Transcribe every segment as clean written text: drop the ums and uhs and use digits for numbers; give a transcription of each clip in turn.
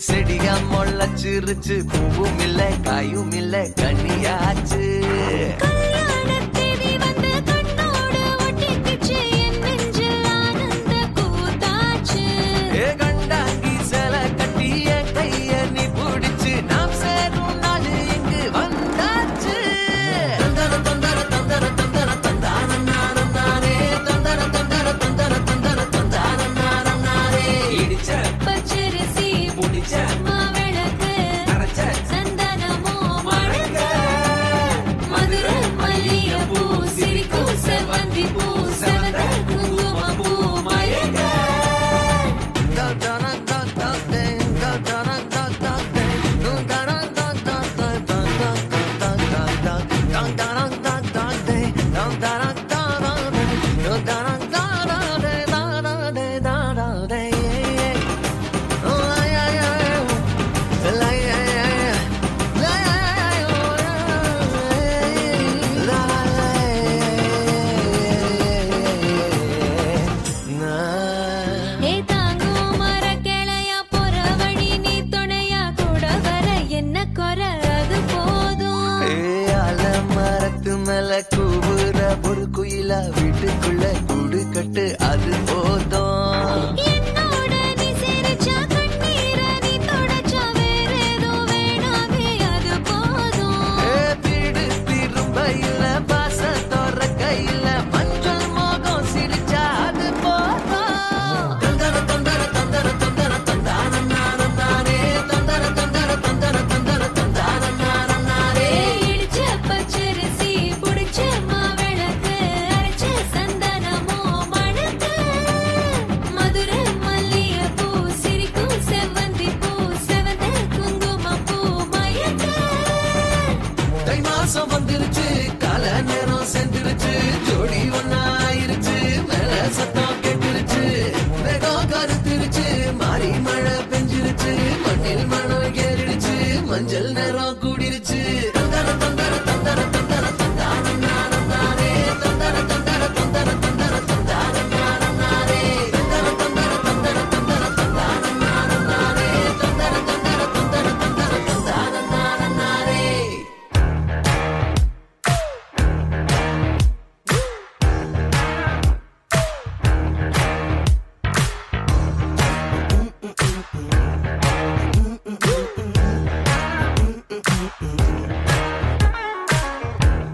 செடியா முளைச்சிருச்சு பூவும் இல்ல காயும் இல்ல கனியாச்சு கூவுற ஒரு குயிலா வீட்டுக்குள்ள கூடு கட்டு அது போதும் வீடு திரும்ப இல்ல பாச தோற கையில மஞ்சள் மோகம் சிரிச்சா அது போதும் தந்தர தந்தர தந்தர தந்தர தந்தான நானும் தானே தந்தர தந்தர தந்தர தந்தர தந்தான நானும் நானே இடிச்ச பச்சரிசி வந்துருச்சு கால நேரம் சென்றுருச்சு ஜோடி ஒன்னா ஆயிருச்சு மேல சத்தம் கேட்டுருச்சு வேகம் கருத்துருச்சு மாறி மழை பெஞ்சிருச்சு மண்ணில் மனம் ஏறிடுச்சு மஞ்சள் நேரம் கூடிருச்சு தந்தர தந்தர தந்தர தந்தர தந்தான நானும் நானே தந்தர தந்தர தந்தர தந்தர தந்தான நானும் நானே தந்தர தந்தர தந்தர தந்தர தந்தான நானும் நானே தந்தர தந்தர தந்தர தந்தர தந்தான நானும் நானே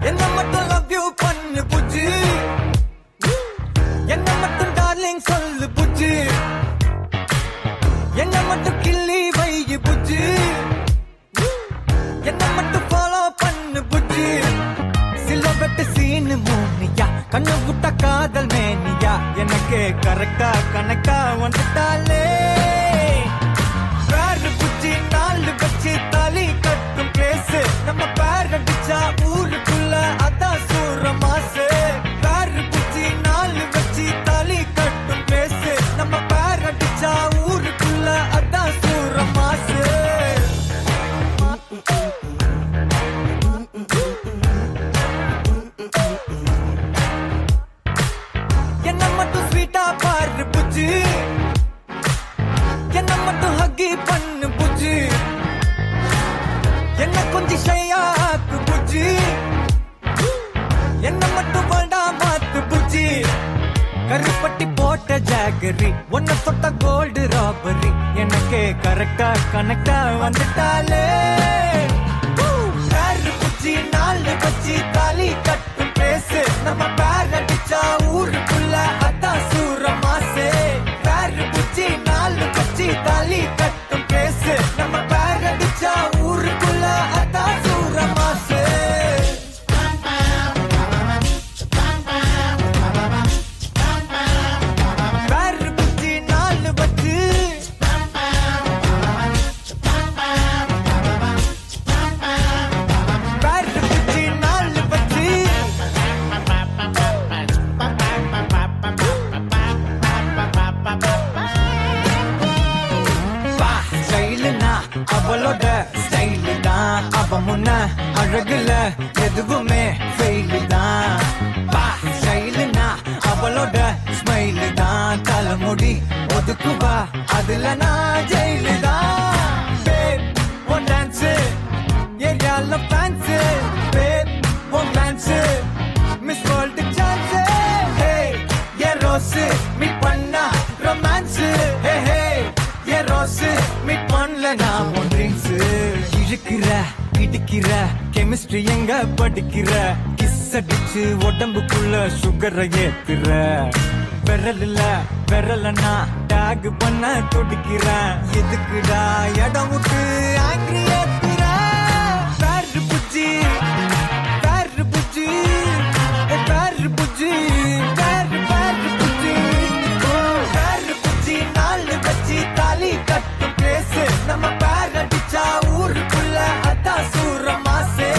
என்ன மட்டும் லவ் யூ பண்ணு புஜ்ஜி என்ன மட்டும் டார்லிங் சொல்லு புஜ்ஜி என்ன மட்டும் கிள்ளி வையு புஜ்ஜி என்ன மட்டும் ஃபாலோ பண்ணு புஜ்ஜி சிலபெட்டு சீனு மூனியா கண்ணு விட்ட காதல் மேனியா எனக்கு கரெக்டா கணக்கா வந்துட்டாலே பேரு புஜ்ஜி நாலு வச்சு தாலி கட்டும் பிளேஸ் நம்ம பேர் அடிச்சா ஊருக்குள்ள அதான் சூற மாசு பேரு புஜ்ஜி நாலு வச்சு தாலி கட்டும் பிளேஸ் நம்ம பேர் அடிச்சா ஊருக்குள்ள அதான் சூற மாசு என்ன மட்டும் ஸ்வீட்டா பாரு புஜ்ஜி என்ன மட்டும் ஹக்கி பண்ணு புஜ்ஜி என்ன கொஞ்சம் ஷையாக்கு புஜ்ஜி என்ன மட்டும் வேண்டா மாத்து புஜ்ஜி கருப்பட்டி போட்ட ஜாகரி ஒன்ன தொட்ட கோல்டு ராபரி எனக்கு கரெக்டா கனெக்டா வந்துட்டாலே பேரு புஜ்ஜி நாலு வச்சு தாலி கட்டும் பேசு நம்ம பேர் அடிச்சா ஊருக்குள்ள அதான் சூற மாசு பேரு புஜ்ஜி நாலு வச்சு தாலி கட்டும் பேசு நம்ம பேர் அடிச்சா ஊருக்குள்ள அதான் சூற மாசு பேரு புஜ்ஜி நாலு வச்சு பேரு புஜ்ஜி நாலு வச்சு அவளோட ஸ்டைலு தான் அவ முன்ன அழகுல எதுவுமே ஃபெயிலு தான் ஸ்டைலுனா அவளோட ஸ்மைலு தான் தலைமுடி ஒதுக்குவா அதுல நான் ஜெயிலு தான் நான் உன் ட்ரீம்ஸ் இழுக்கிற இடிக்கிற கெமிஸ்ட்ரி எங்க படிக்கிற கிஸ் அடிச்சு உடம்புக்குள்ள சுகரை ஏத்துற விரலன்னா டேக் பண்ண துடிக்கிறேன் எதுக்குடா இடம் விட்டு ஆங்கிரி ஏத்துற பேரு புஜ்ஜி பேரு புஜ்ஜி பேரு புஜ்ஜி பேரு புஜ்ஜி பேரு புஜ்ஜி நாலு வச்சு தாலி கட்டும் பேசு நம்ம பேர் அடிச்சா ஊருக்குள்ள அதான் சூர மாசே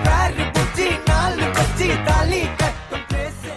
பேரு புஜ்ஜி நாலு வச்சு தாலி கட்டும் பேசு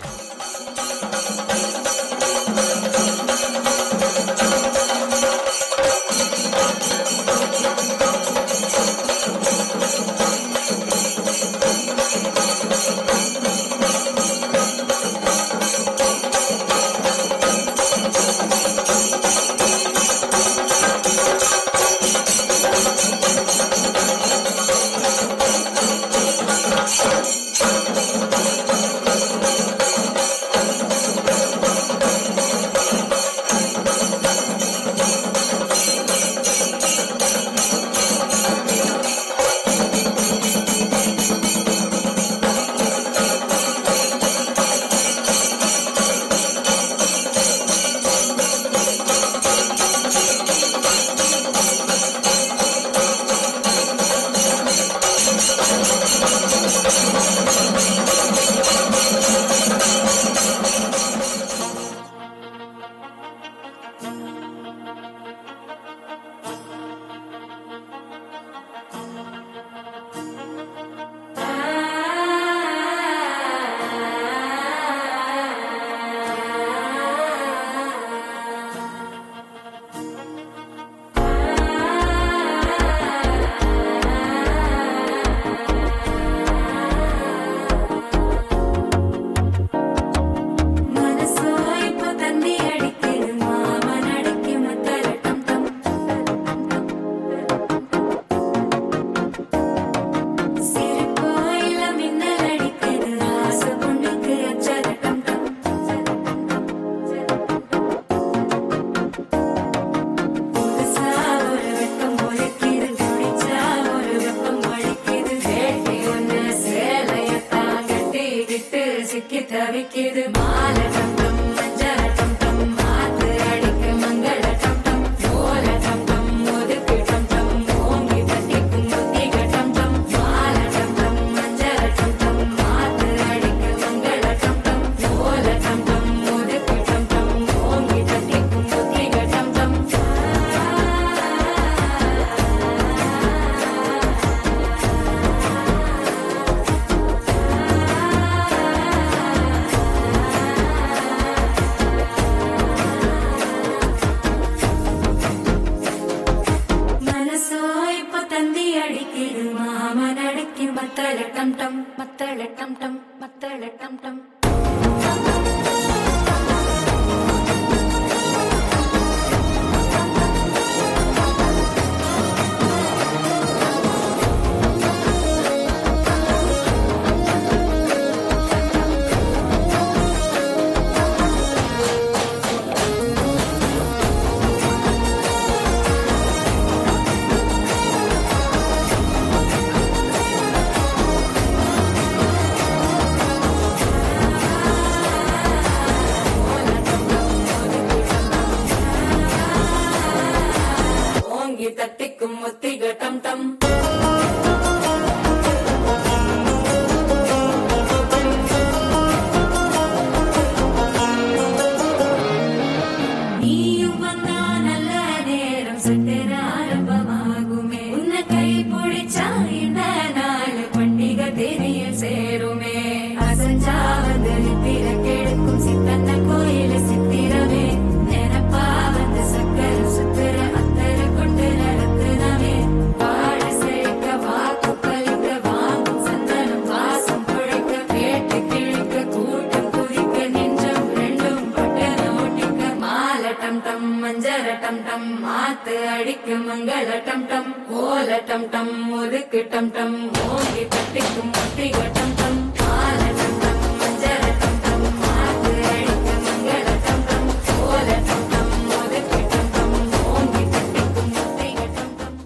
தவிக்குது மால டம் டம் மஞ்சள டம் டம் மாத்து அடிக்கு மங்கள டம் டம் ஓல டம் டம் ஒதுக்கு டம் டம் ஓங்கி தட்டிக்கும் புத்திக டம் டம் மால டம் டம் மஞ்சள டம் டம் மாத்து அடிக்கு மங்கள டம் டம் ஓல டம் டம் ஒதுக்கு டம் டம் ஓங்கி தட்டிக்கும் புத்திக டம் டம் மத்தள டம் டம் மத்தள டம் டம் மத்தள டம் டம் தட்டிக்கும் ஒத்திக டம் டம் நீயும் வந்தா நல்ல நேரம் சட்டென ஆரம்பமாகுமே உன்னை கை பிடிச்சா இந்த நாள் பண்டிகை தெரிய சேருமே அசஞ்சா வந்து நித்திர கெடுக்கும் சித்தன்ன கோயில சித்திரமே நினப்பா வந்து சக்கர சுத்துற மஞ்சள டம் டம் மாத்து அடிக்கு மங்கள டம் டம் ஓல டம் டம் ஒதுக்கு டம் டம் ஓங்கி தட்டிக்கும் ஒத்திக டம் டம் மால டம் டம் மஞ்சள டம் டம் மாத்து அடிக்கு மங்கள டம் டம் ஓல டம் டம் ஒதுக்கு டம் டம் ஓங்கி தட்டிக்கும் ஒத்திக டம் டம்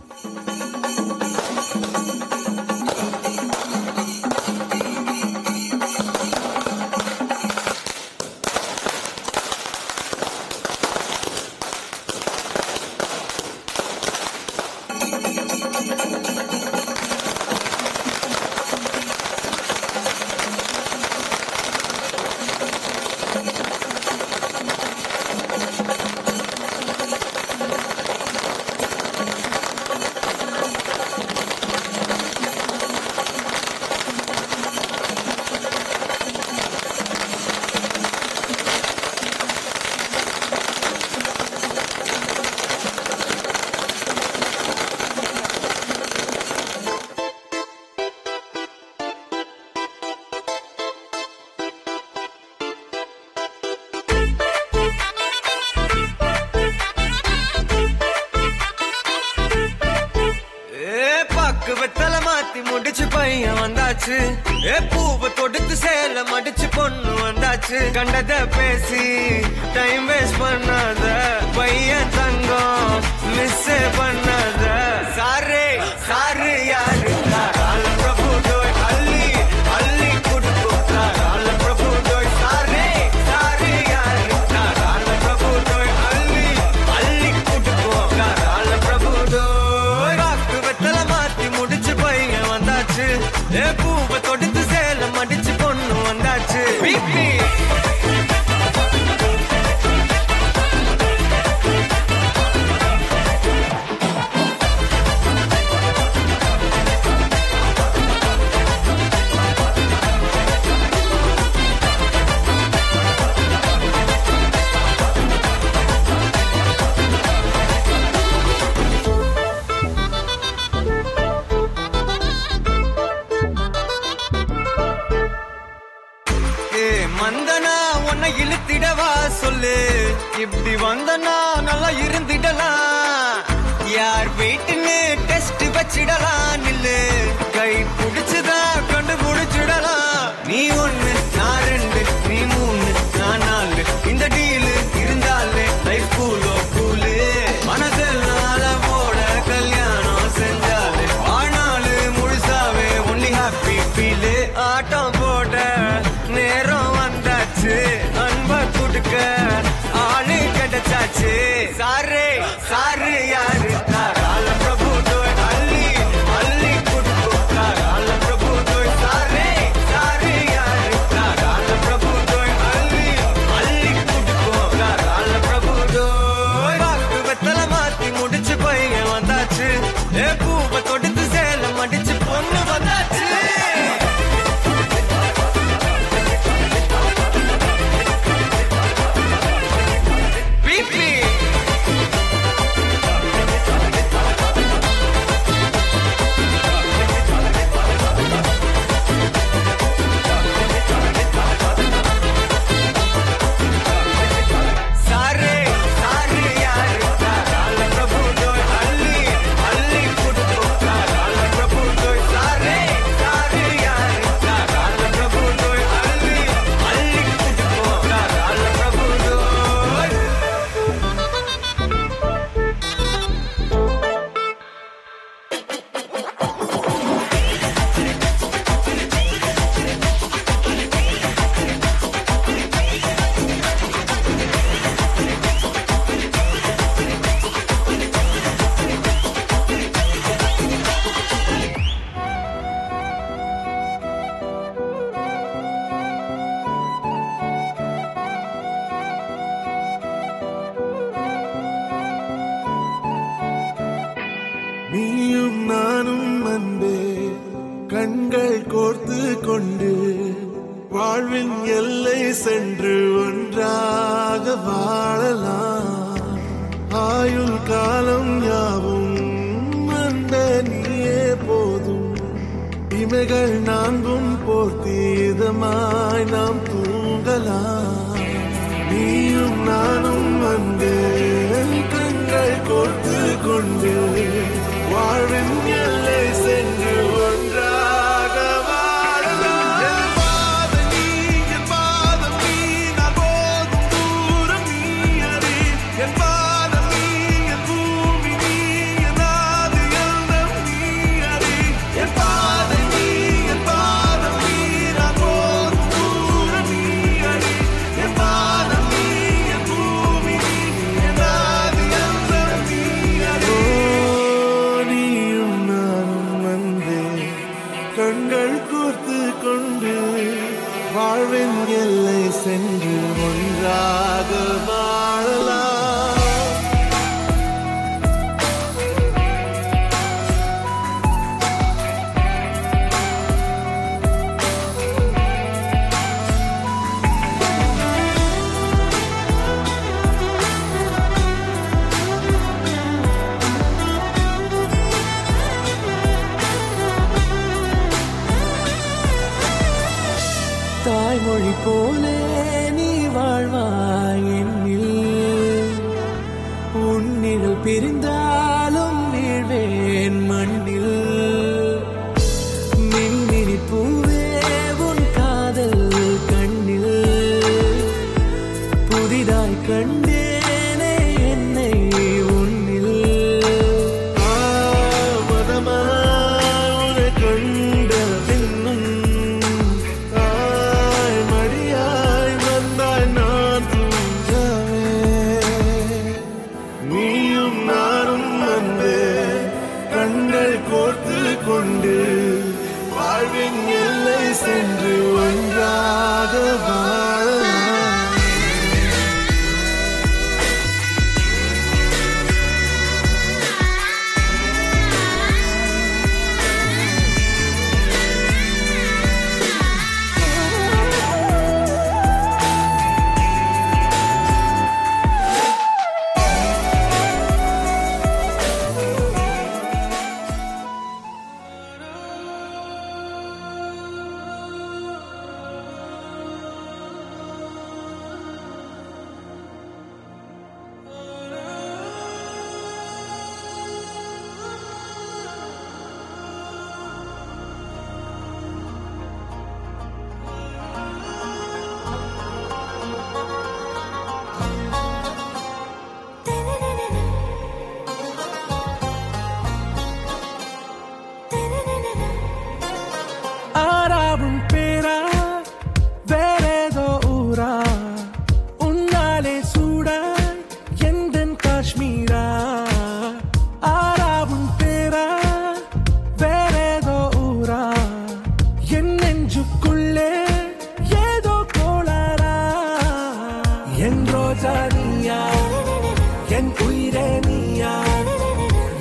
பையன் வந்தாச்சு. பூவை தொடுத்து சேல மடிச்சு பொண்ணு வந்தாச்சு. கண்டத பேசி டைம் வேஸ்ட் பண்ணாத பையன் தங்கம் மிஸ் பண்ணாத. சாரே சாரு யாரு தாராள பிரபு டோய் அள்ளி அள்ளி குடுக்கும் தாராள பிரபு டோய். சாரே சாரு யாரு தாராள பிரபு டோய் அள்ளி அள்ளி குடுக்கும் தாராள பிரபு டோய். வாக்கு வெத்தல மாத்தி முடிச்சு பையன் வந்தாச்சு. பூவை தொடுத்து சேல மடிச்சு பொண்ணு வந்தாச்சு. பிபி மந்தனா உன்னை இழுத்திடவா சொல்லு. இப்படி வந்தனா நல்லா இருந்திடலாம். யார் வீட்டுன்னு டெஸ்ட் வச்சிடலாம். நில்லு கை புடிச்சுதா கண்டு முடிச்சிடலாம். நீ ஒண்ணு நான் ரெண்டு நீ மூணு நான் நாலு இந்த டீலு இருந்தாலே லைஃப் கூலோ கூலு. மனசெல்லாம் போட கல்யாணம் செஞ்சாலே ஆனாலு முழுசாவே ஒன்லி ஹாப்பி ஃபீலு. ஆட்டம் போட நேரம் வந்தாச்சு. அன்பா குடுக்க ஆளு கிடைச்சாச்சு. சாரே சாரு யாரு தாராள பிரபு டோய் அள்ளி அள்ளி குடுக்கும் தாராள பிரபு டோய். சாரே சாரு யாரு தாராள பிரபு டோய் அள்ளி அள்ளி குடுக்கும் தாராள பிரபு டோய். வாக்கு வெத்தல மாத்தி முடிச்சு பையன் வந்தாச்சு. பூவை தொடுத்து சேல மடிச்சு பொண்ணு வந்தாச்சு. நீயும் நானும் அன்பே கண்கள் கோர்த்து கொண்டு வாழ்வின் எல்லை சென்று ஒன்றாக வாழலாம். ஆயுள் காலம் யாவும் அந்த நீயே போதும். இமைகள் நான்கும் போர்த்தி இதமாய் நாம் தூங்கலாம். நீயும் நானும் அன்பே கண்கள் கோர்த்து கொண்டு வாழ்வின் எல்லை சென்று ஒன்றாக வாழலாம். என் பாதம் நீ, என் பாதம் நீ, நான் போகும் தூரம் நீ அறி. என் பாதம் நீ, என் பூமி நீ, என் ஆதி எல்லாம் நீ அறி. என் பாதம் நீ, என் பாதம் நீ, நான் போகும் தூரம் நீ அறி. என் பாதம் நீ, என் பூமி நீ, என் ஆதி எல்லாம் நீ அறி. நீயும் நானும் வந்தே கண்கள் கோர்த்து கொண்டு வாழ்வின் எல்லை சென்று ஒன்றாக வாழலாம். தாய்மொழி போலே நீ வாழ்வாய் என்னில். உன்னில் பிரிந்தாலும் வீழ்வேன் மண்ணில். நீயும் நானும் அன்பே கண்கள் கோர்த்து கொண்டு வாழ்வின் எல்லை சென்று ஒன்றாக வாழலாம். ஆறாவும் பேரா வேறேதோ ஊரா உன்னாலே சூடாய் எந்தன் காஷ்மீரா. ஆறாவும் பேரா வேறேதோ ஊரா என் நெஞ்சுக்குள்ளே ஏதோ கோளாரா. என் ரோஜா நீயா என் உயிரே நீயா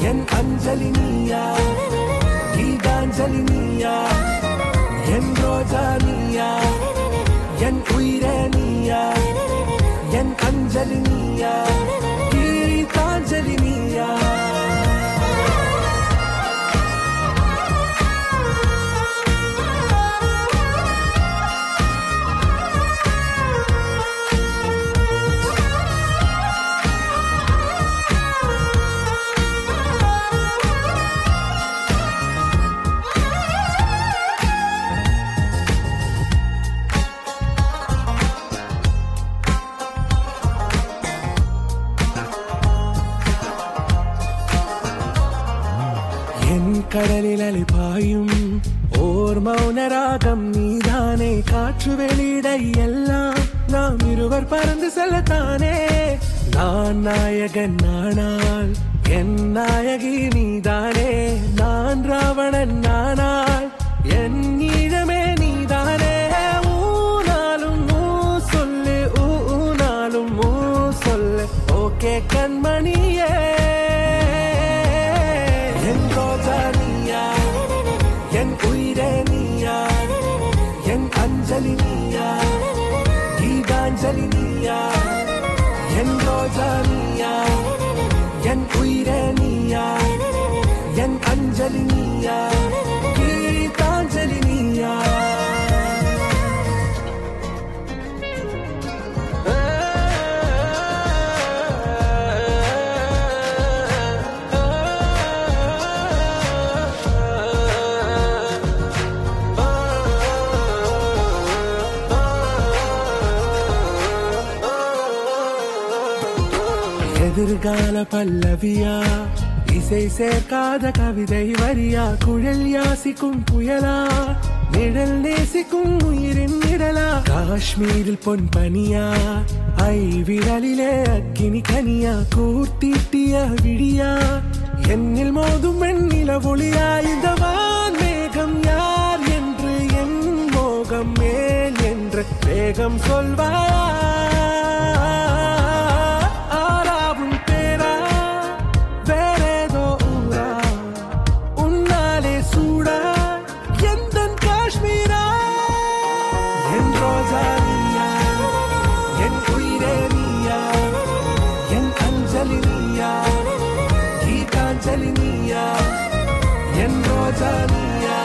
என் அஞ்சலி நீயா கீதாஞ்சலி நீயா. என் ரோஜா நீயா என் உயிரே நீயா என் அஞ்சலி நீயா கீதாஞ்சலி நீயா. என் கடலில் அலைபாயும் ஓர் மௌன ராகம் நீதானே. காற்று வெளியிட எல்லாம் நாம் இருவர் பறந்து செல்லத்தானே. நான் நாயகன் நானால் என் நாயகி நீதானே. நான் ராவணன் நானால் என் ஈழமே நீதானே. ஊனாலும் ஊ சொல்லு ஊனாலும் ஊ சொல்லு ஓகே கண்மணியே. என் ரோஜா நீயா என் உயிரே நீயா என் அஞ்சலி நீயா கீதாஞ்சலி நீயா. என் ரோஜா நீயா என் உயிரே நீயா என் அஞ்சலி நீயா கீதாஞ்சலி நீயா. எதிர்கால பல்லவியா இசை சேர்க்காத கவிதை வரியா. குழல் யாசிக்கும் புயலா நிழல் நேசிக்கும் உயிரின் நிழலா. காஷ்மீரில் பொன் பனியா ஐ விரலிலே அக்கினி கனியா. கூர்த்தீட்டிய விடியா என்னில் மோதும் வெண்ணில ஒளியா. இந்த வான் மேகம் யார் என்று என் மோகம் மேல் என்று வேகம் சொல்வாயா. என் ரோஜா நீயா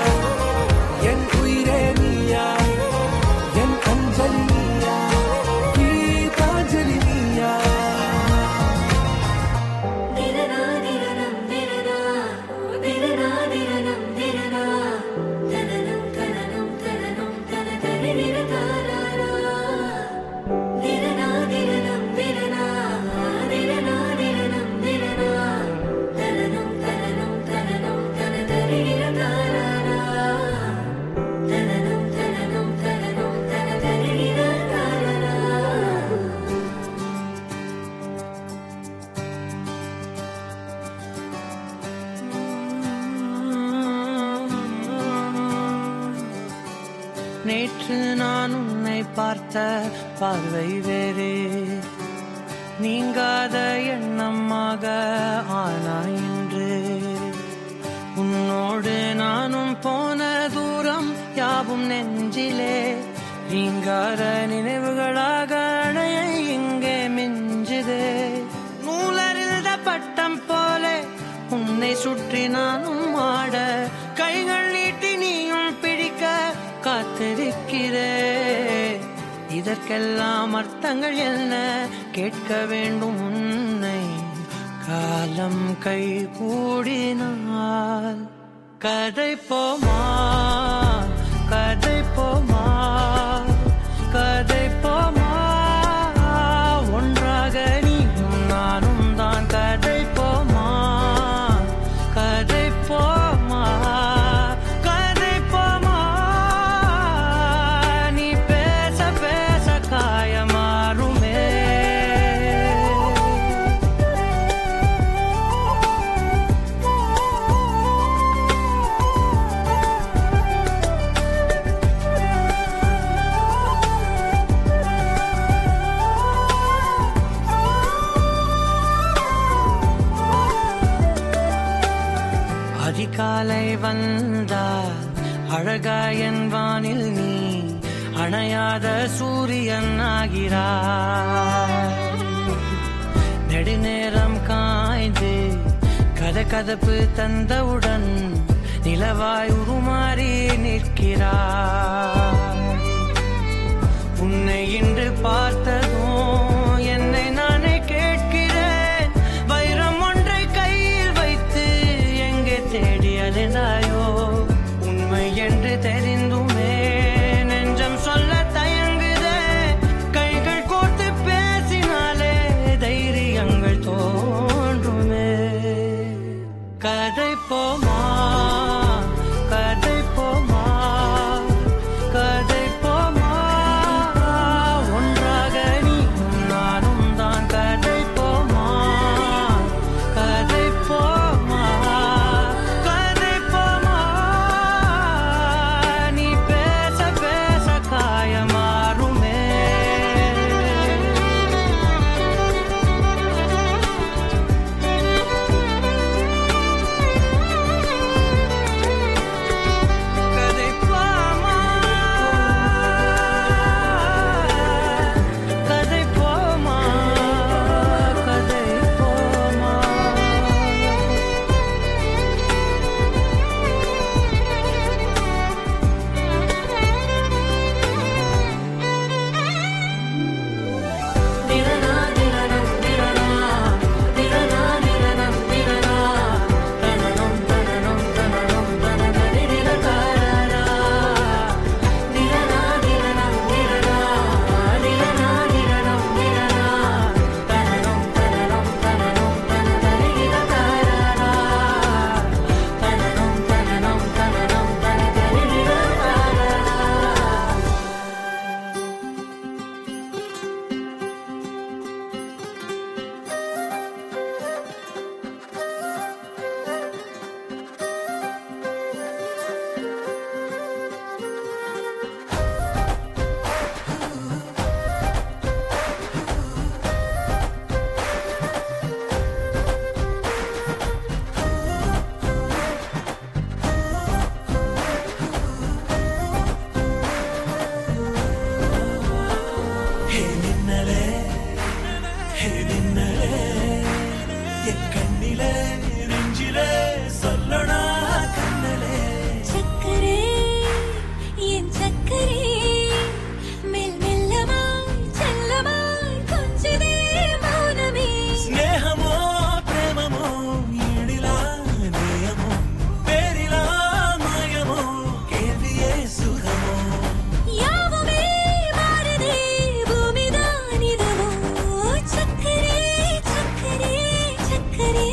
என் உயிரே நீயா என் அஞ்சலி நீயா கீதாஞ்சலி நீயா. திரனா திரனம் திரனா திரனா திரனம் திரனா தனனம் கனனம் கனனம் தனதரிர தாராரா. திரனா திரனம் திரனா திரனா திரனம் திரனா தனனம் கனனம் கனனம் தனதரிர தாராரா. நேற்று நான் உன்னை பார்த்த பார்வை வேறே, நீங்காத எண்ணமாக ஆனாய் இன்று. உன்னோடு நானும் போன தூரம் யாவும் நெஞ்சிலே நீங்காத நினைவுகளாக அணைய இங்கே மிஞ்சுதே. நூலறிந்த பட்டம் போல உன்னை சுற்றி நானும் ஆட, கைகள் நீட்டி நீயும் பிடிக்க காத்திருக்கிறே. இதற்கெல்லாம் அர்த்தங்கள் என்ன கேட்க வேண்டும் உன்னை, காலம் கை கூடினால். கதை போமா கதை போமா கதை போமா, ஒன்றாக நீயும் நானும் தான். கதை போமா கதை போமா கதை போமா, நீ பேச பேச காயமாறுமே. அதிகாலை வந்தால் அழகாயன் வானில் நீ அணையாத சூரியன் ஆகிறாய். நெடுநேரம் காய்ந்து கதகதப்பு தந்தவுடன் நிலவாய் உருமாறி நிற்கிறாய். உன்னை இன்று பார்த்ததும் என்னை நானே கேட்கிறேன், வைரம் ஒன்றை கையில் வைத்து எங்கே தேடி அலைந்தாயோ. உண்மை என்று தெரிந்துமே நெஞ்சம் சொல்ல தயங்குதே, கைகள் கோர்த்து பேசினாலே தைரியங்கள் தோன்றுமே. கதை போமா கதை போமா கதை போமா, ஒன்றாக நீயும் நானும் தான். கதை போமா கதை போமா கதை போமா, நீ பேச பேச காயமாறுமே. கதை போமா கதை போமா கதை போமா. திரனா திரனம் திரனா திரனா திரனம் திரனா, தனனம் தனனம் தனனம் தனனரி திரகாரா. திரனா திரனம் திரனா திரனா திரனம் திரனா, தனனம் தனனம் தனனம் தனனரி திரகாரா. தனனம் தனனம் தனனம் தனனரி திரகாரா. ஹே மின்னலே ஹே மின்னலே, என் கண்ணிலே நெஞ்சிலே சொல்லடா கண்ணலே. சக்கரே என் சக்கரே, மெல் மெல்லமாய் செல்லமாய் கொஞ்சமே மௌனமே. ஸ்நேகமோ பிரேமமோ ஈடிலா நேயமோ, பேரிலா மாயமோ கேள்வியே சுகமோ. யாவுமே மாறுதே பூமிதான் இதமோ. சக்கரே சக்கரே சக்கரே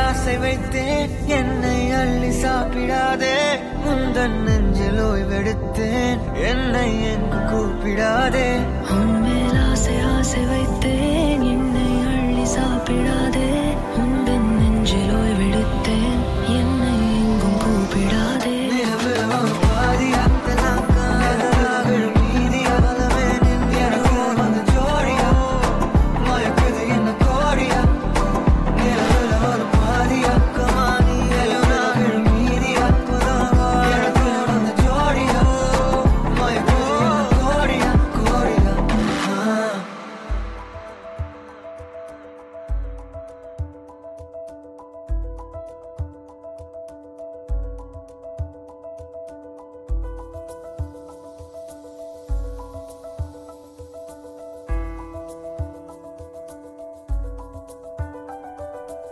ஆசை வைத்தேன் என்னை அள்ளி சாப்பிடாதே உந்தன் நெஞ்சில் ஓய்வெடுத்தேன் என்னை எங்கு கூப்பிடாதே உன்மேல் ஆசை ஆசை வைத்தேன் என்னை அள்ளி சாப்பிடாதே உந்தன் நெஞ்சில் ஓய்வெடுத்தேன் என்னை எங்கும் கூப்பிடாதே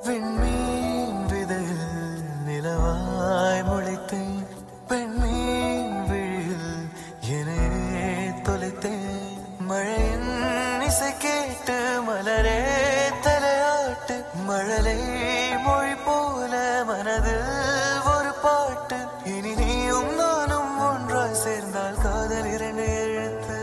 விண்மீன் விதையில் நிலவாய் முளைத்தேன் பெண்மீன் விழியில் என்னே தொலைத்தேன் மழையின் இசை கேட்டு மலரே தலையாட்டு மழலை மொழி போல மனதில் ஒரு பாட்டு இனி நீயும் நானும் ஒன்றாய் சேர்ந்தால் காதல் இரண்டு எழுத்து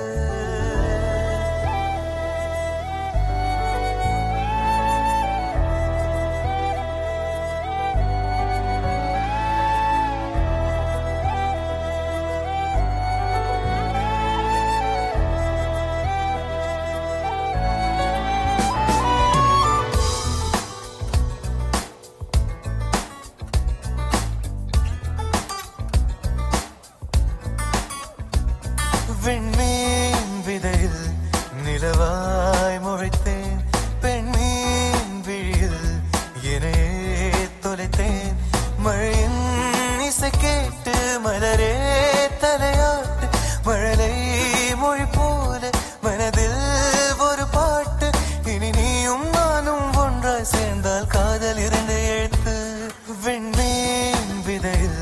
விண்மீன் விதையில் நிலவாய் முளைத்தேன் பெண்மீன் விழியில் என்னே தொலைத்தேன் மழையின் இசை கேட்டு மலரே தலையாட்டு மழலை மொழி போல மனதில் ஒரு பாட்டு இனி நீயும் நானும் ஒன்றாய் சேர்ந்தால் காதல் இரண்டு எழுத்து விண்மீன் விதையில்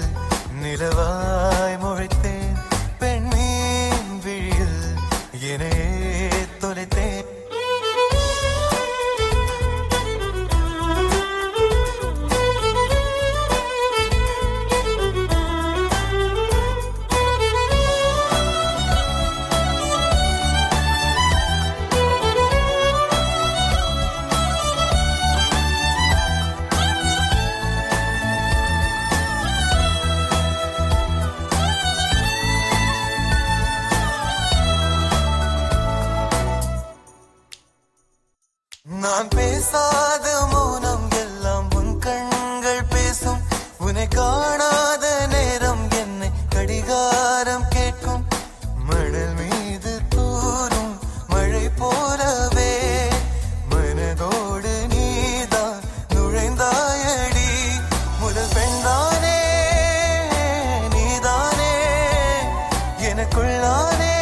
நிலவாய் முளைத்தேன் பெண்மீன் விழியில் என்னே தொலைத்தேன் நான் பேசாத மௌனம் எல்லாம் உன் கண்கள் பேசும் உன்னை காணாத நேரம் என்னை கடிகாரம் கேட்கும் மணல் மீது தூரும் மழை போலவே மனதோடு நீதான் நுழைந்தாயடி முதல் பெண்தானே நீதானே எனக்குள்ளானே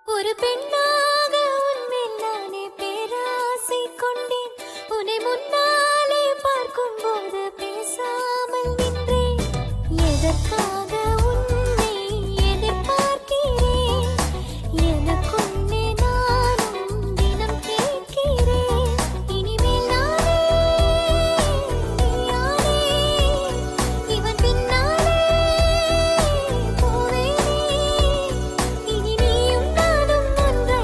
ஒரு பெண்ணாக உன்மேல் நானே பேராசை கொண்டேன் உன்னை முன்னாலே பார்க்கும் போது பேசாமல் நின்றேன் எதற்காக உன்னை எதிர்பார்க்கிறேன் எனக்குன்னே நானும் தினம் கேட்கிறேன் இனிமேல் நானே நீயானே இவன் பின்னாலே போவேனே இனி நீயும் நானும் ஒன்றாய்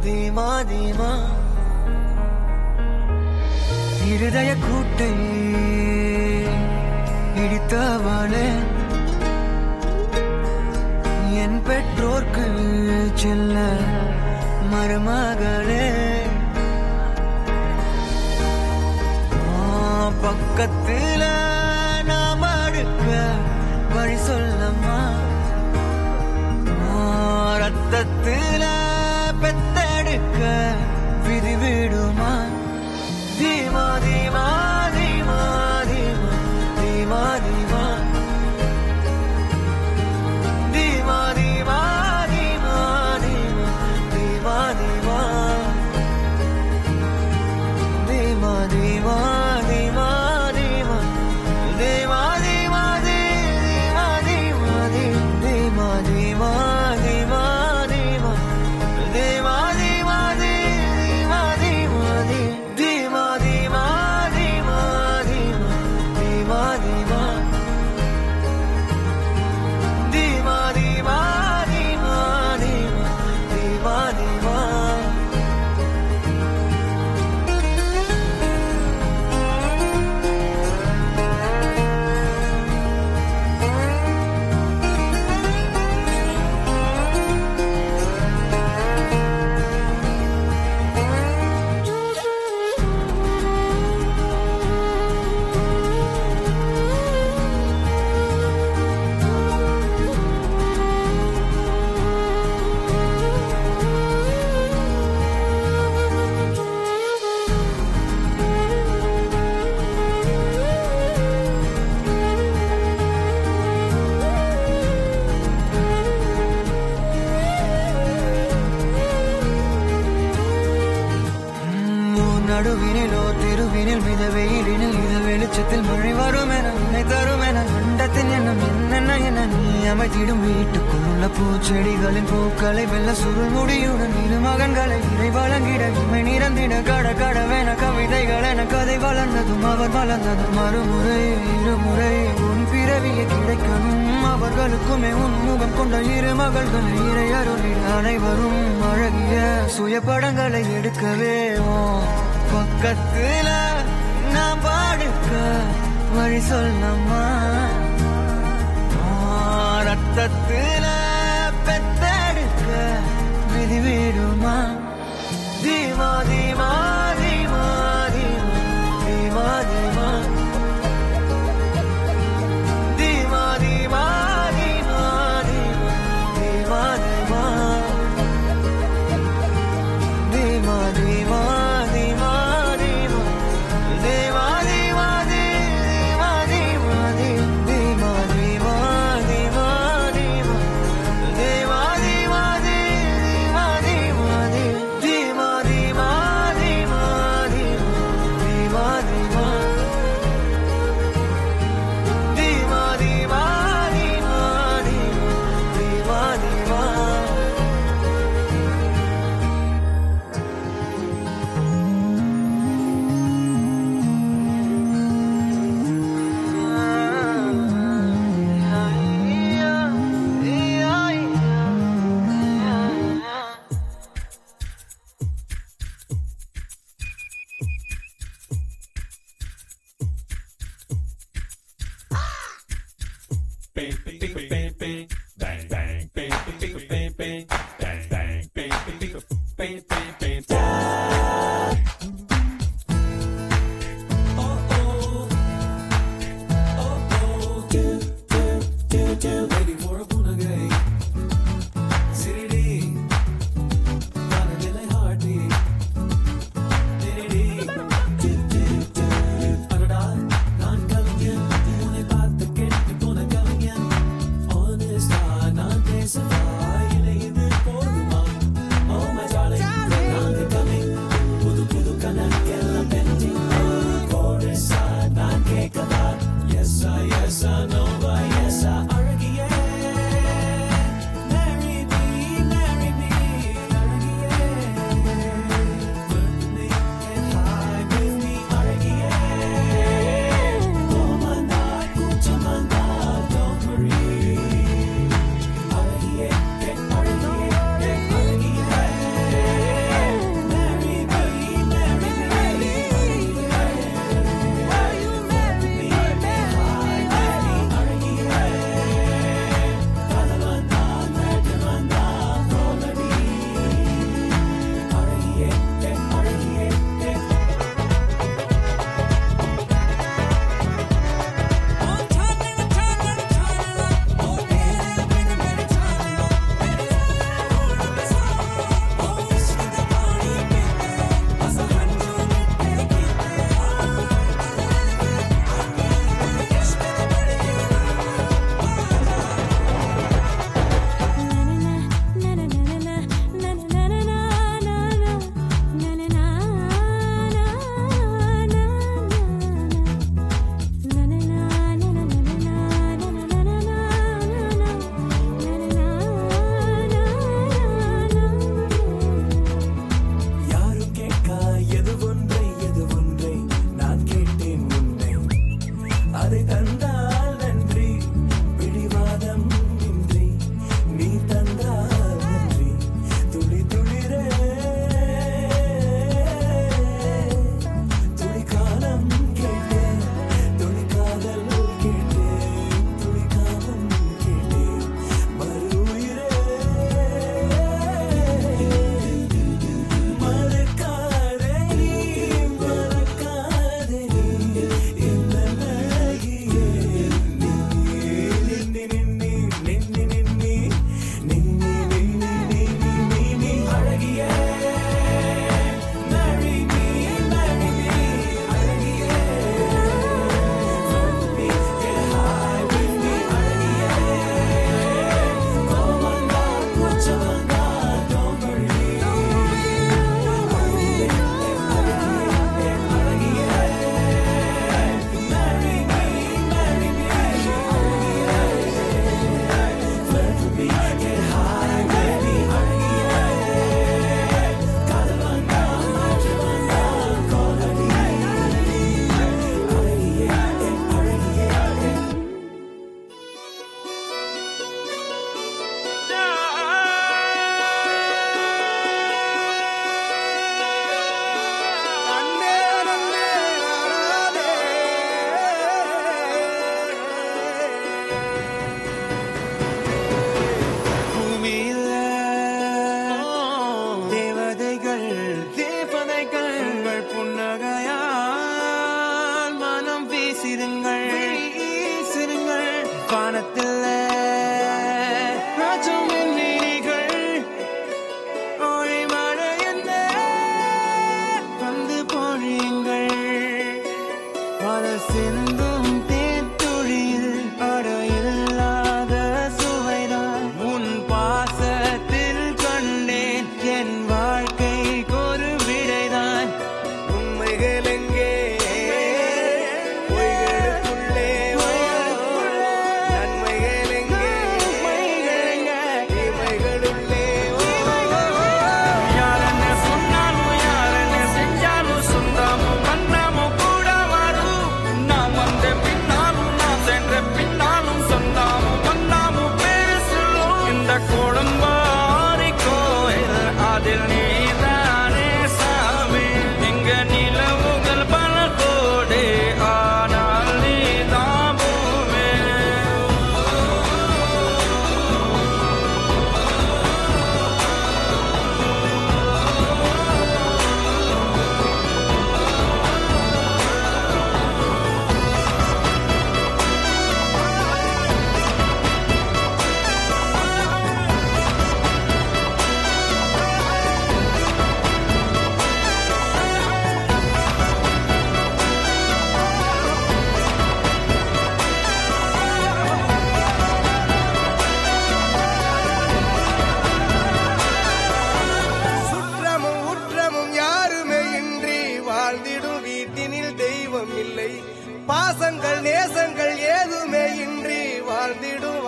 தீமா தீமா இருதய கூட்டை இடித்தவளே என் பெற்றோர்க்கு செல்ல மருமகளே பக்கத்துல நாம் அடுக்க வழி சொல்லம்மா ரத்தத்துல பெத்தெடுக்க விதி விடுமா தீமா தீமா தீமா தீமா தீமா தீமா தீமா தீமா தீமா தீமா தீமா தீமா தீமா தீமா நடுவினிலோ திருவினில் மித வெயிலினில் இத வெளிச்சத்தில் மழை வரும் என உன்னை தரும் என அண்டத்தின் எண்ணம் என்னென்ன என நீ அமைத்திடும் வீட்டுக்குள் உள்ள பூச்செடிகளின் பூக்களை வெள்ள சுருள் முடியுடன் இரு மகன்களை இறை வழங்கிட இமை நிறந்திட கட கடவென கவிதைகள் என கதை வளர்ந்ததும் அவர் வளர்ந்ததும் மறுமுறை இருமுறை உன் பிறவியை கிடைக்கணும் அவர்களுக்குமே உன் முகம் கொண்ட இரு மகள்களை இறை அருளில் அனைவரும் அழகிய சுய படங்களை எடுக்கவே பக்கத்துல நாம் பாடுக்க வழி சொல்லம்மா ரத்தத்துல பெத்தெடுக்க விதி விடுமா தீமா தீமா தீமா தீமா தீமா தீமா தீமா தீமா தீமா தீமா தீமா தீமா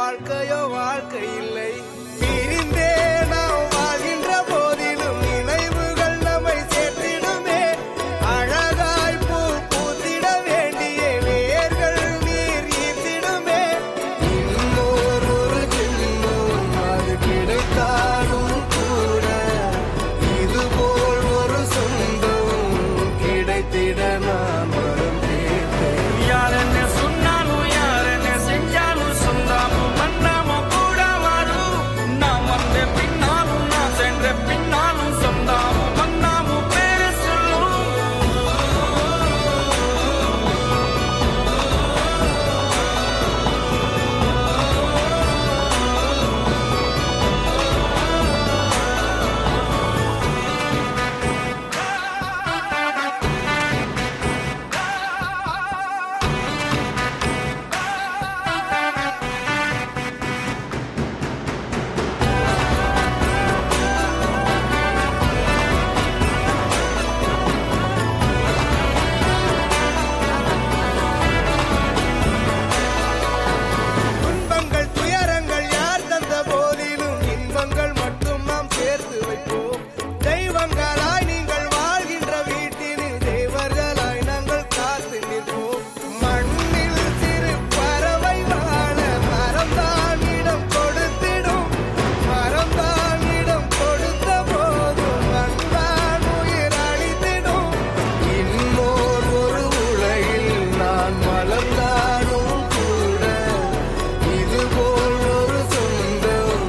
வாழ்க்கையோ வாழ்க்கை இல்லை. பிரிந்தே நாம் வாழ்கின்ற போதிலும் நினைவுகள் நம்மை சேர்த்திடுமே. அழகாய் பூ பூத்திட வேண்டிய வேர்கள் நீர் ஈர்த்திடுமே. இன்னொரு ஜென்மம் அது கிடைத்தாலும் கூட இதுபோல் ஒரு சொந்தம் கிடைத்திட நான் வரம் கேட்டேன். யார் என்ன சொன்னாலும் யார் என்ன செஞ்சாலும் சொந்தாமும் மன்னாமும் கூட வரும். நான் வந்த பின்னாலும் நான் சென்ற பின்னாலும் சொந்தாமும் மன்னாமும் பேரு சொல்லும். துன்பங்கள் துயரங்கள் யார் தந்த போதிலும் இன்பங்கள் மட்டும் நாம் சேர்த்து வைப்போம். தெய்வங்களாய் நீங்கள் வாழ்கின்ற வீட்டினில் தேவர்களாய் நாங்கள் காத்து நிற்போம். மண்ணில் சிறு பறவை வாழ மரம்தான் இடம் கொடுத்திடும். மரம்தான் இடம் கொடுத்த போதும் மண்தான் உயிர் அளித்திடும். இன்னோர் ஒரு உலகில் நான் வளர்ந்தாலும் கூட இதுபோல் ஒரு சொந்தம்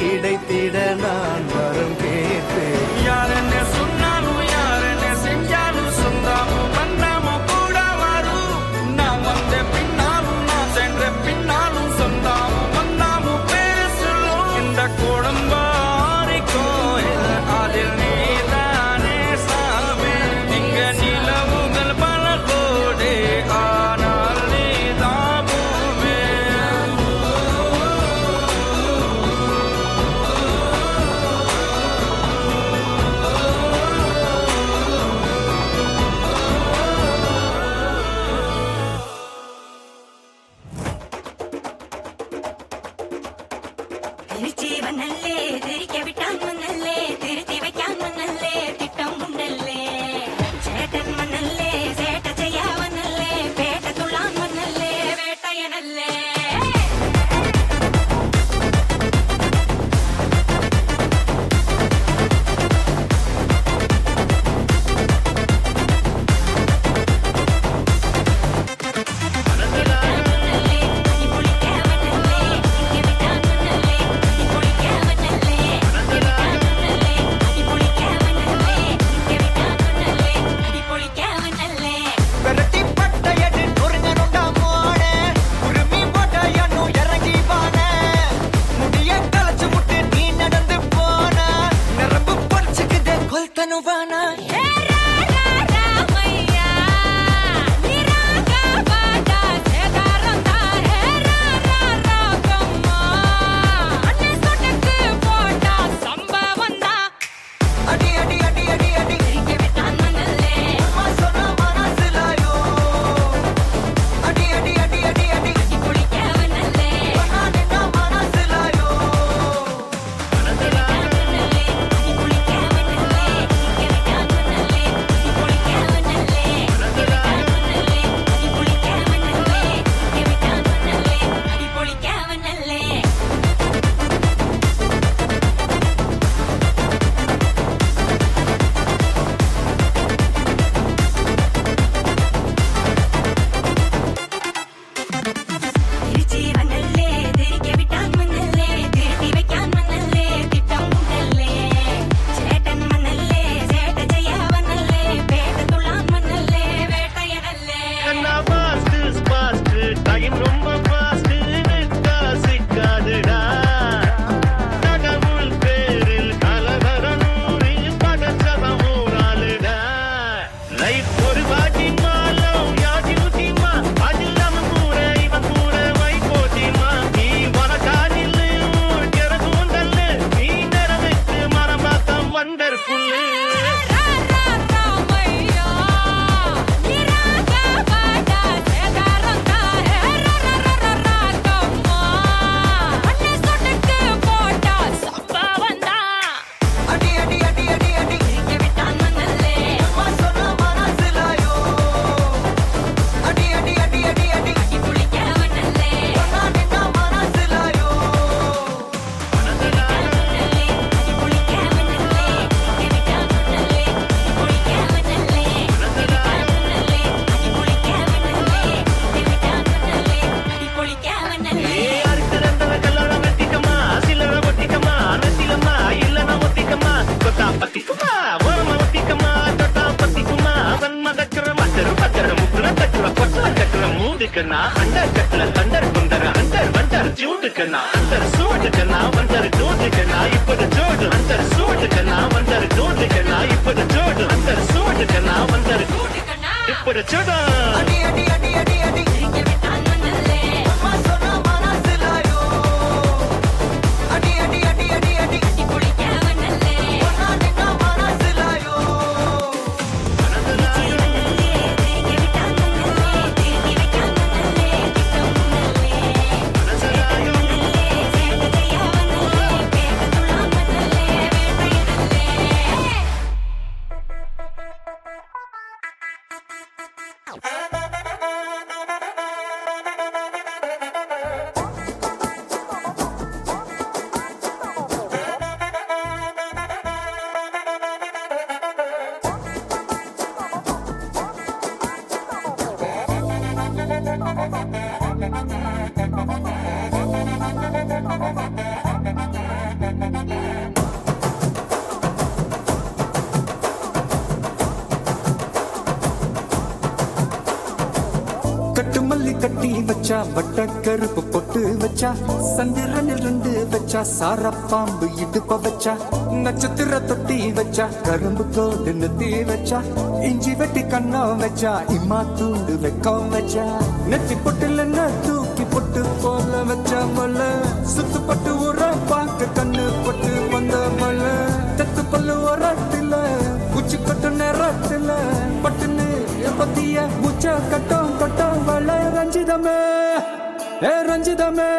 கிடைத்திட நான் வரம் கேட்டேன். யார் என்ன சொன்னாலும் யார் என்ன செஞ்சாலும் சொந்தாமும் மன்னாமும் கூட வரும். நான் வந்த பின்னாலும் நான் சென்ற பின்னாலும் சொந்தாமும் மன்னாமும் பேரு சொல்லும். இந்த குடும்பாரி கோயில் அதில் நீதானே சாமி. இங்க நிலவுகள் பல கோடி ஆனால் நீதான் பூமி. തിരിച്ചേവനല്ലേ തിരികെ വിട്ടാൻ വന്നല്ലേ തിരുത്തി വയ്ക്കാൻ വന്നല്ലേ തിട്ടം ഉണ്ടല്ലേ ചേട്ടൻ വന്നല്ലേ ചേട്ട ചെയ്യാവന്നല്ലേ പേട്ട തുള്ളാൻ വന്നല്ലേ വേട്ടയനല്ലേ കുളിക്കാവനല്ലേ சூட்டுக்குன்னா அண்டர் கட்ல தண்டர் குந்தர அண்டர் வண்டர் ஜூட்டுக்குன்னா அண்டர் சூட்டுக்குன்னா வண்டர் ஜூட்டுக்குன்னா இப்பது ஜோடு அண்டர் சூட்டுக்குன்னா வண்டர் ஜூட்டுக்குன்னா இப்பது ஜோடு அண்டர் சூட்டுக்குன்னா வண்டர் இப்பது ஜோடு அடி அடி அடி அடி அடி அம்மா சொன்னா மனசிலாயோ அடி அடி அடி அடி அடி ஒன்னா நின்னா மனசிலாயோ கட்டுமல்லி கட்டி வச்சா வட்ட கருப்பு பொட்டு வச்சா சந்திரனில் 2 வச்சா சார பாம்பு இடுப்ப வச்சா நட்சத்திர தொட்டி வச்சா கரும்பு தோடு நெத்தி வச்சா இஞ்சி வெட்டி கண்ணம் வச்சா இம்மா தூண்டு வெக்கம் வச்சா நெத்தி பொட்டுல தூக்கி பொட்டு போல வச்சா மலை சுத்து பட்டு உர பார்க்க கண்ணு பொட்டு வந்த மலை தத்து பல்லு உரத்துல உச்சி கொட்டு நேரத்துல பட்டுன்னு பத்திய முச்ச கட்டம் கட்டம் வள ரஞ்சிதமே ஏ ரஞ்சிதமே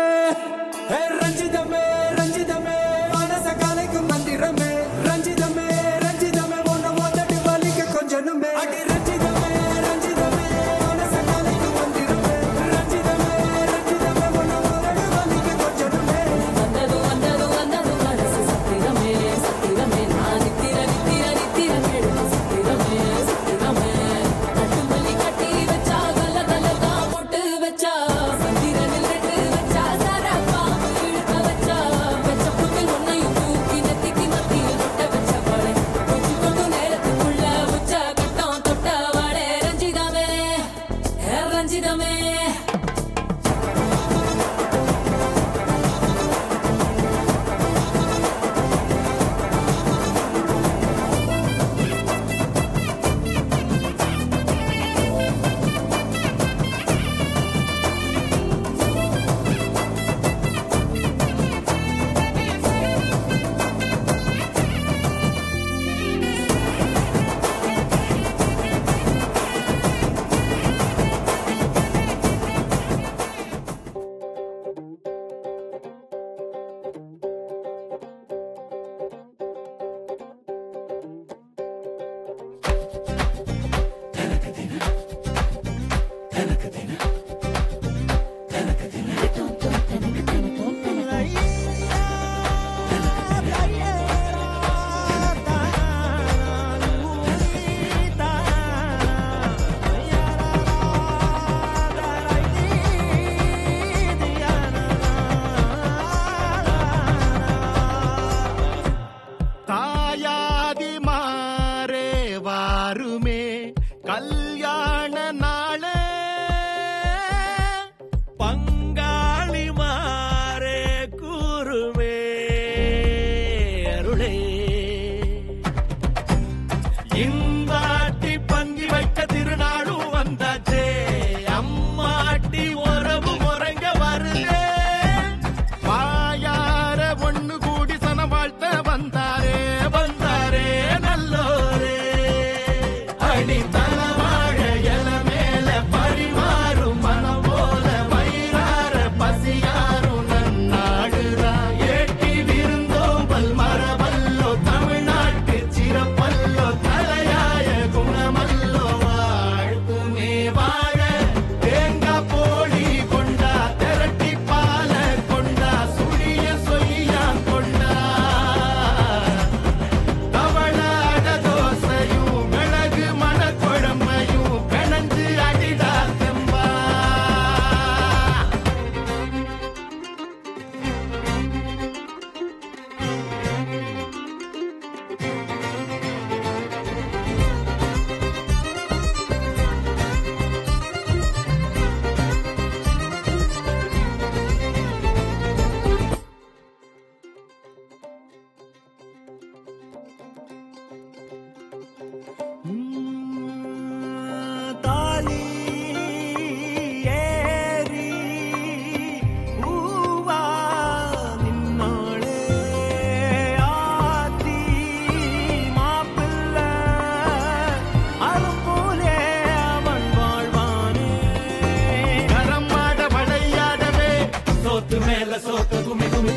ஏ ரஞ்சிதமே ரஞ்சிதமே மனச கலைக்கும் மந்திரமே ரஞ்சிதமே ரஞ்சிதமே உன்னை மோதடி வலிக்க கொஞ்சனுமே அடி ரஞ்சிதமே ரஞ்சிதமே மனச கலைக்கும் மந்திரமே ரஞ்சிதமே ரஞ்சிதமே உன்னை மோதடி வலிக்க கொஞ்சனுமே வந்தது வந்தது வந்தது மனசு சத்திரமே சத்திரமே நான் நித்திர நித்திர நித்திர கேடு சத்திரமே சத்திரமே கட்டுமல்லி கட்டி வச்சா கல கலகா போட்டு வச்சா சந்திரனில் 2 வச்சா சார பாம்பு இழுக்க வச்சா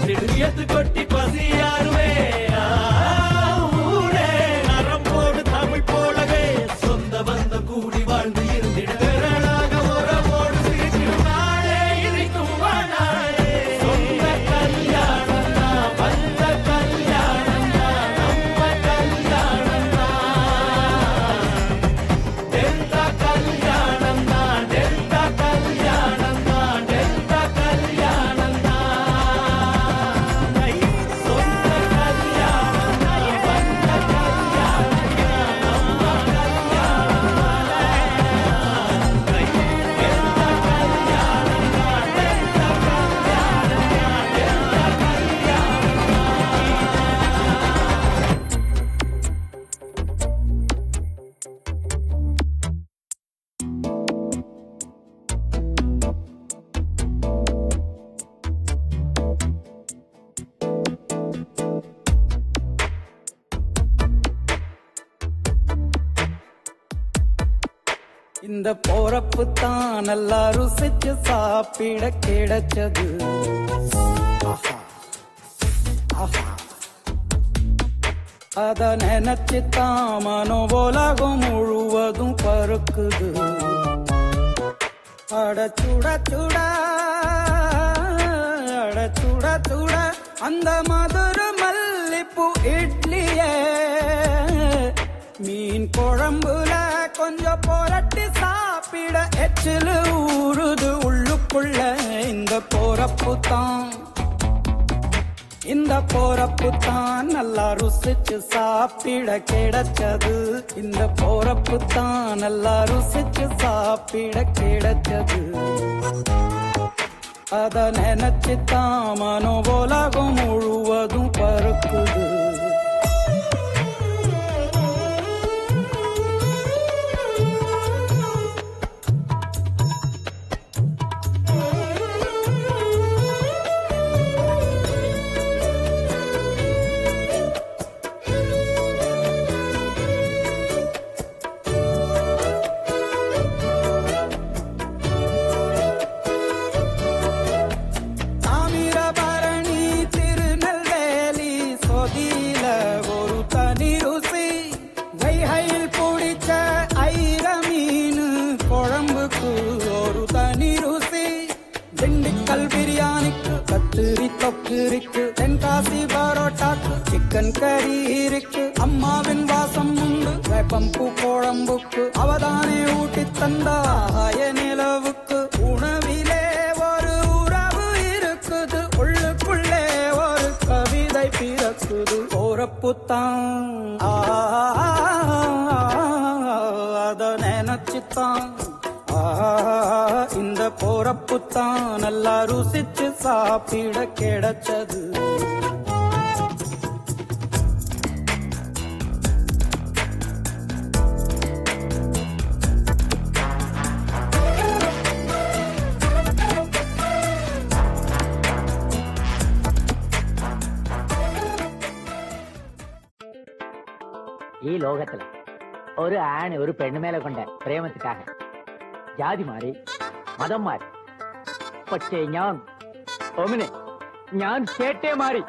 திடுத்து கொட்டி பசியாருவே ஊரே நரம்போடு தமிழ் போலவே சொந்த பந்த கூடி வாழ்ந்து இருந்திட திரளாக உறவோடு சிரிக்கும் நாளே இருக்கும் நாளே சொந்த கல்யாணம் தான் வந்த கல்யாணம் தான் நம்ம கல்யாணம் தான் டெல்டா கல்யாணம் தான் டெல்டா கல்யாணம் தான் டெல்டா கல்யாணம் தான் சொந்த கல்யாணம் தான் வந்த கல்யாணம் தான் நம்ம கல்யாணம் தான் டெல்டா கல்யாணம் தான் டெல்டா கல்யாணம் தான் டெல்டா இந்த போறப்பு தான் நல்லா ருசிச்சு சாப்பிட கிடைச்சது. அத நினைச்சு தான் மனோ உலகம் முழுவதும் பருக்குது. அட சுட சுட அட சுட சுட அந்த மதுர மல்லிப்பூ இட்லியே மீன் குழம்புல கொஞ்சம் புரட்டி சாப்பிட எச்சிலு ஊறுது உள்ளுக்குள்ள. இந்த போறப்பு தான் நல்லா ருசிச்சு சாப்பிட கிடைச்சது. இந்த போறப்பு தான் நல்லா ருசிச்சு சாப்பிட கிடைச்சது. அத நினைச்சு தான் மனோ உலகம் முழுவதும் பருக்குது. தாமிரபரணி திருநெல்வேலி சொதியில ஒரு தனி ருசி. வைகையில் பிடிச்ச ஐர மீன் குழம்புக்கு ஒரு தனி ருசி. திண்டுக்கல் பிரியாணிக்கு கத்திரி தொக்கு இருக்கு. தென்காசி பரோட்டாக்கு சிக்கன் கறி இருக்கு. அம்மாவின் வாசம் உண்டு வேப்பம்பூ குழம்புக்கு. அவதானே ஊட்டி தந்தாய நிலவுக்கு. உணவிலே ஒரு உறவு இருக்குது. உள்ளுக்குள்ளே ஒரு கவிதை பிறக்குது. போறப்புத்தான் அத நினைச்சுத்தான் இந்த போறப்புத்தான் நல்லா ருசிச்சு சாப்பிட கிடைச்சது. ഈ ലോകത്തില് ഒരു ആണ് ഒരു പെണ്ണുമേല കൊണ്ട പ്രേമത്തിക്കാക ജാതി മാറി മതം മാറി. പക്ഷേ ഞാൻ കേട്ടേ മാറി.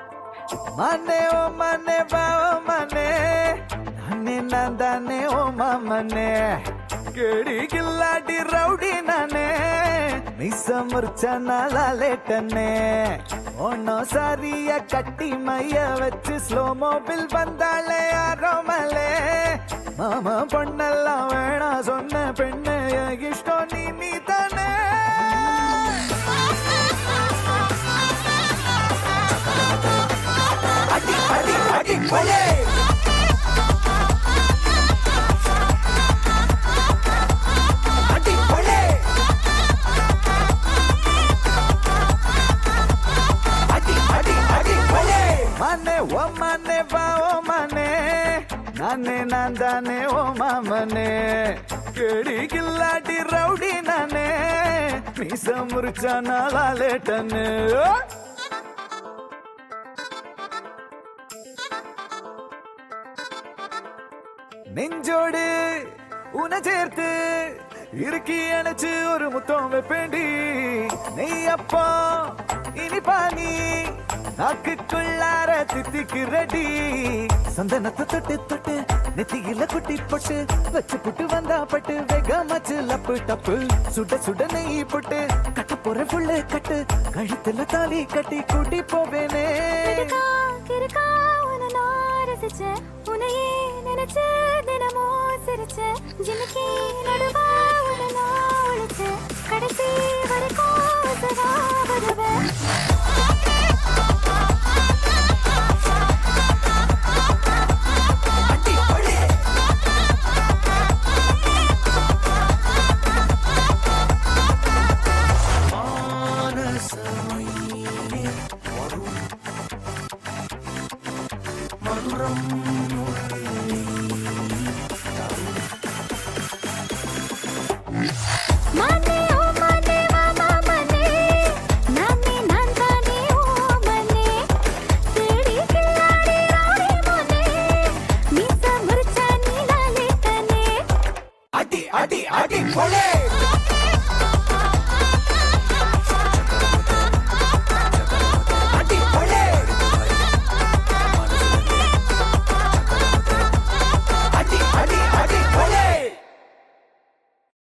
മനെ ഓ മനെ ബാവ മനെ നന്നെ നന്ദനെ ഓ മമനെ കേടി കില്ലാടി റൗഡി നനെ നിസമുർച്ച നാലേട്ടനെ ഒന്നോ സാരിയ കട്ടി മയ്യ വെച്ച് സ്ലോ മോബിൽ വந்தாளே ആരോമലേ മാമ പൊണ്ണെല്ലാം വേണ சொன்ன പെണ്ണെ ഇഷ്ടം നീ തന്നെ അടി അടി അടി കൊലേ അടി കൊലേ അടി അടി അടി കൊലേ മനെ ഓ മനെ ബാ ഓ മനെ നാനെ നന്ദനെ ഓ മാമനെ കേടി കില്ലാടി റൗഡി നനെ മീസ മുറിച്ച നാളാലേട്ടന് நெஞ்சோடு உன சேர்த்து இறுக்கி அணைச்சு ஒரு முத்தம் வைப்பேண்டி. நெய் அப்பா இனிப்பா நீ நாக்குக்குள்ளார தித்திக்கு ரெடி சந்தனத்தை தொட்டு தொட்டு நெத்தியில குட்டி போட்டு வச்சு புட்டு வந்தா பட்டு வேகமாச்சு லப்பு டப்பு சுட சுட நெய் போட்டு கட்ட போற புள்ளு கட்டு கழுத்துல தாலி கட்டி கூட்டி போவேனே கிறுக்கா உன்னை நான் ரசிச்சேன் உன்னையே நினைச்சு தினமும் சிரிச்சேன் ஜிமிக்கி நடுவா உன்னை நான் ஒழிச்சேன் கடைசி வரைக்கும் சதா வருவேன் அடி அடி அடி கொலை